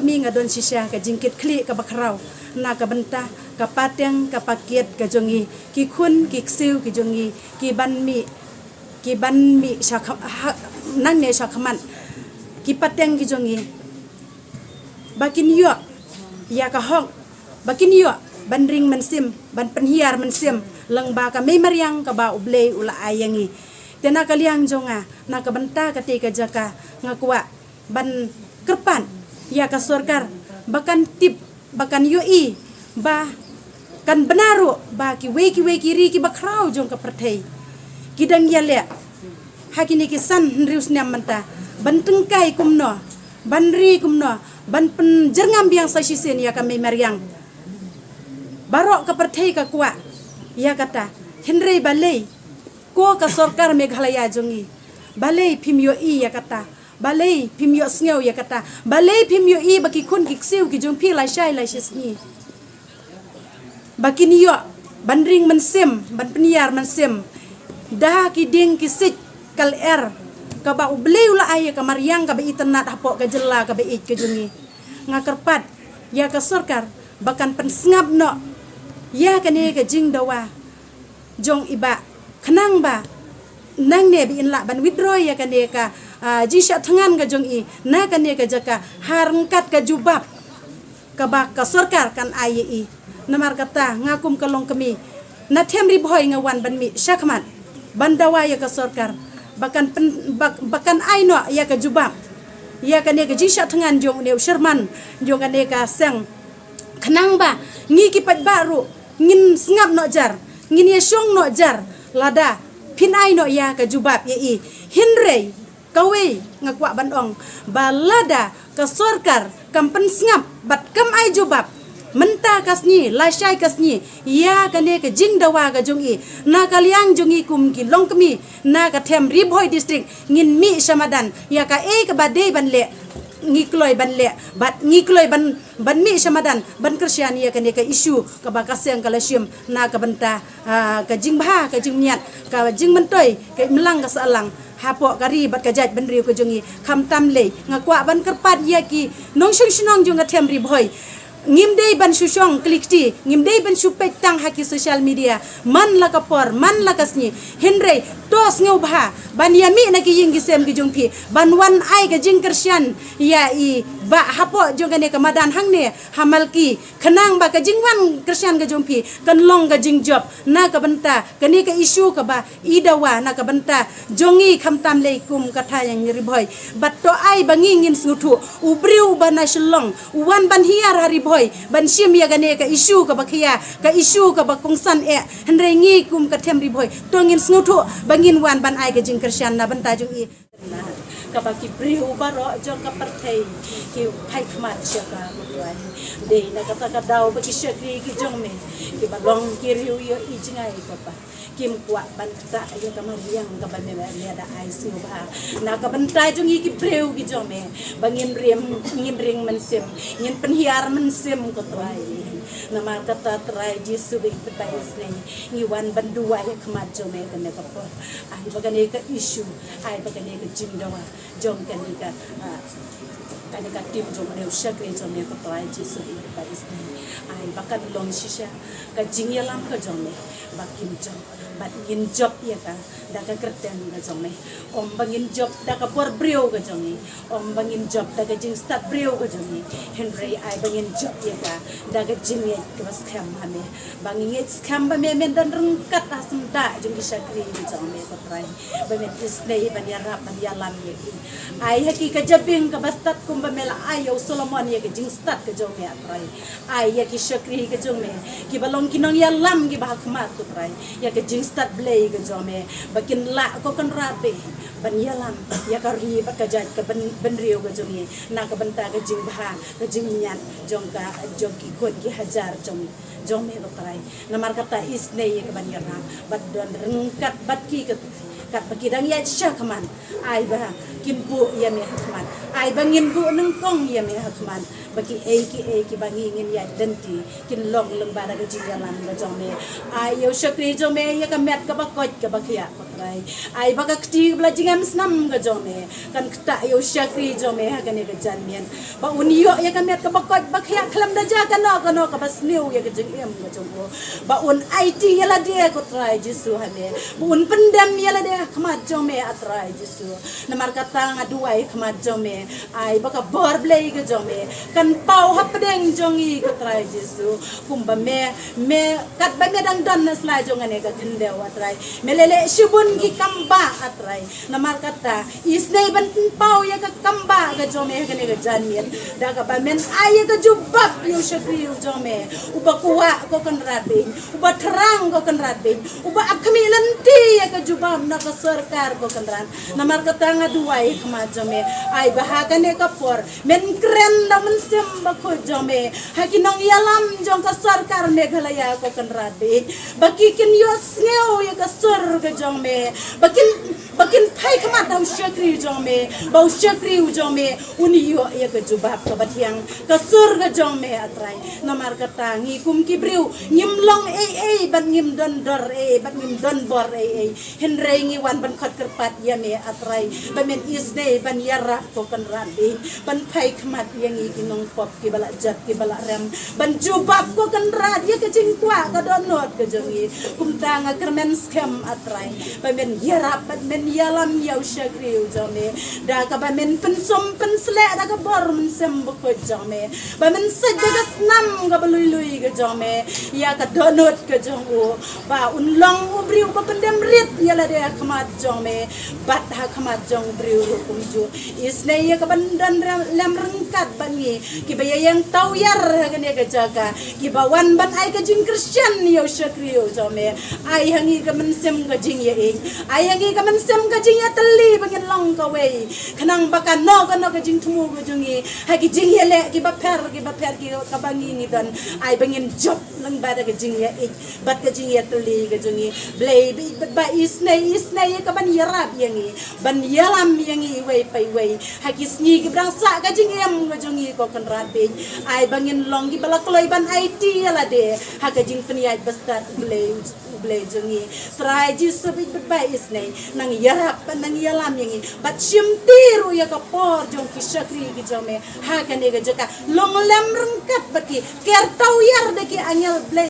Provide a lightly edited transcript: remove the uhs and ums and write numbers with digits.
kami ngadon sisya ka jingkit kli ka bakrau na ka benta ka pateng ka paket ka jongi ki khun ki siu ki jongi ki ban mi syakha nang ne syakhaman ki pateng ki jongi bakin yo ya ka hong bakin yo ban ring mensim ban penhiar mensim lang ba ka may mariang ka ba ublay ula ayangi tena kaliang jonga na ka benta ketika jaka ngakwa ban kerpan ya ka sorkar bakan tip bakan yoi ba kan benaru ba ki weki ri ki bakrau jong ka perthei kidang yale hakini ki san rius nyam manta ban tengkai kumno ban ri kumno ban penjerngam biang sasisen ya ka memariang barok ka perthei ka kwa ya kata henrei balei ko ka sorkar Meghalaya jongi balei phimyo I ya kata balei phimyo sngew ya kata balei phimyo I baki khun kiksiu ki jong phi lai shai lai shisni baki niyo bandring mensim ban peniar mensim dah ki ding ki sit kal ka ba ublei ula ay ka mariang ka ba iternat hapo ka jela ka ba it ka jongi ngakerpat ya ka sorkar bakan pensngap no ya kane ka jing dawa jong iba khnang ba nang ne bi inla ban withdraw ya kane ka jisha thangan ga jong I na kane ka jaka harngkat ka jubab ka ba ka sorkar kan ai namar kata ngakum kalong kami na themri bhoi ngawan ban mi syakman bandawa ya ka sorkar bakan aino ya ka jubab ya kane ka jisha thangan jong ne sherman jong kane ka seng khnang ba ngi ki pat baru ngin ngap no jar ngin ye syong no jar lada pinai no ya ka jubab ye I hinrei kawe ngakwa bandong balada ka sorkar kampen ngap bat kam ai jubab menta kasni lashai kasni ya kane ka jing dawa ka jong I na kaliang jong I kum ki long kami na ka them ribhoi district ngin mi samadan ya ka ka badei ban le ngikloi ban le bat ngikloi ban mi samadan ban kersian ya kane ka isu ka bakaseng kalasium na ka benta ka jing bha ka jing niat ka jing mentoi ka melang ka salang hapo kari bat ka jaj ban riu ka jongi kham tam le ngakwa ban kerpat ya ki nong shong jong ka them ri bhoi ngimdei ban susong klikti ngimdei ban supek tang haki social media man la kapor man la kasni henrei tos ngeu bha ban yami na ki ying gisem ki jungpi ban wan ai ka jing kersian ya I ba hapo jongane ka madan hangne hamalki khanang ba ka jingwan kersian ka jungpi kan long ka jing job na ka benta kani ka isu ka ba idawa na ka benta jongi khamtam leikum katha yang ribhoi bat to ai bangi ngin snutu ubriu bana shlong wan ban hiar hari bhoi ban sim ya gane ka isu ka bakhia ka isu ka bakungsan henrei ngi kum ka them ribhoi tongin snutu bangin wan ban ai ka jing kersian na benta jung I ka baki briu baro jong ka perthei ki phai khmat chaka mutwai de na ka ta daw baki shakri ki jong me ki balong ki riu yo I jingai ka pa kim kwa ban ta yo ka mariang ka ban me da ai siu ba na ka benta jong I ki briu ki jong me bangin ngin ring mensim ngin penhiar mensim ko twai nama kata trai jisu bi pybeit ne ngi wan bandua ya khmat jong me kan ka po ai bagane ka isu ai bagane ka jingdawa jong kan ka tim jong ne shakre jong ne ko trai jisu bi pybeit ne ai bakan long shisha ka jingyalam ka jong ne bakim jong bat ngin job ya ka da ka kerten ka jong ne om bangin job da ka por brio ka jong ne om bangin job da ka jing start brio ka jong ne henrei ai bangin job ya ka da ka jing ye ka bas kham ha me bangin ye kham ba me men dan rengkat asam da jong ki shakri ka jong ne ko trai ba me is nei ban ya rap ban ya lam ye ai ha ki ka jabing ka bas tat kum ba me la ai yo solomon ye ka jing start ka jong me trai ai ya ki shakri ka jong me ki balong kinong ya lam ki ba khmat ko trai ya ka jing start blay ka jong me bakin la ko kan rabe ban yalam ya ka ri ba ka jaj ka ban riu ka jong ye na ka benta ka jing bha ka jing nyat jong ki khon ki hajar jong me ko trai namar kata is nei ka ban yaram bat don rengkat bat ki ka kat baki dang ya syakman ai ba kimpu ya me khmat ai bangin bu nang kong ya me hakman bagi ki bangin ya denti kin long lembara ga jingalan ga jome ai yo shakri jome ya ka met ka bakot ka bakhya patrai ai baga kti bla jingam snam ga jome kan kta yo shakri jome ha ga ne ga janmian ba unio ya ka met ka bakot bakhya khlam da ja ka no ka basniu ya ga jingem ga jomo ba un IT ya la dia ko trai jisu ha ne un pendam ya la dia khmat jome atrai jisu namar kata ngaduai khmat jome ai baka bor blei ga jome kan pau hapdeng jongi ko trai jisu kumba me kat ba me dang don na slai jongane ga kende atrai melele shibun ki kamba atrai namar kata isnei ban pau ya ka kamba ga jome ga ne ga janmian daga ba men ai ga jubab yo shakri yo jome uba kuwa ko kan rabe uba terang ko kan rabe uba akmi lanti ya ka jubam na ka sorkar ko kan ran namar kata ngaduai khma jome ai bahagane ka por men kren na men semba ko jome hakinong yalam jong ka sorkar meghalaya ko kan rabe bakikin yo sneu ya ka sor ga jome bakin phai khma dau shakri jome bau shakri jome uniyo ya ka jubab ka bathiang ka sor ga jome atrai namar kata ngi kum ki briu ngim long ban ngim don dor ban ngim don bor henre ngi wan ban khat kerpat ya me atrai ba men isne ban yara ko kan rabe ban phai khmat yang ngi kinong pop ki bala jat ki bala rem ban jubab ko kan rad ya ka jingkwa ka donot ka jongi kum tanga kermen scam atrai ba men yara ban men yalam yaw shagri jome da ka ba men pensum pensle da ka bor men sem ko jome ba men sajja nam ga balui ga jome ya ka donot ka jongo ba unlong ubri ko pendem rit ya la de khmat jome bat ha khmat jong briu kum ju isne ya ka bandan lem rengkat bangi ki ba yang tau yar ga ne ga jaga ki ba wan ban ai ka jing Christian yo shakri yo jome ai hangi ka men sem ga jing ye ai hangi ka men sem ga jing ya tali bangin long ka wei khanang ba ka no ka jing thumu ga jungi ha ki jing ye le ki ba pher ki ka bangi ni dan ai bangin job lang ba da ga jing ye bat ka jing ye tali ga jungi blei ba isne ya ka ban yarab yangi ban yalam yangi wei pai wei ha ki sngi ki brang sa ga jing em ga jungi ko kan rabe ai bangin long ki bala kloi ban IT ala de ha ka jing pniai bastat blei jungi trai ji sabit bai isne nang yarap nang yalam yangi bat shim tiru ya ka por jong ki shakri ki jome ha ka ne ga jaka long lem rengkat baki ker tau yar de ki anyal blei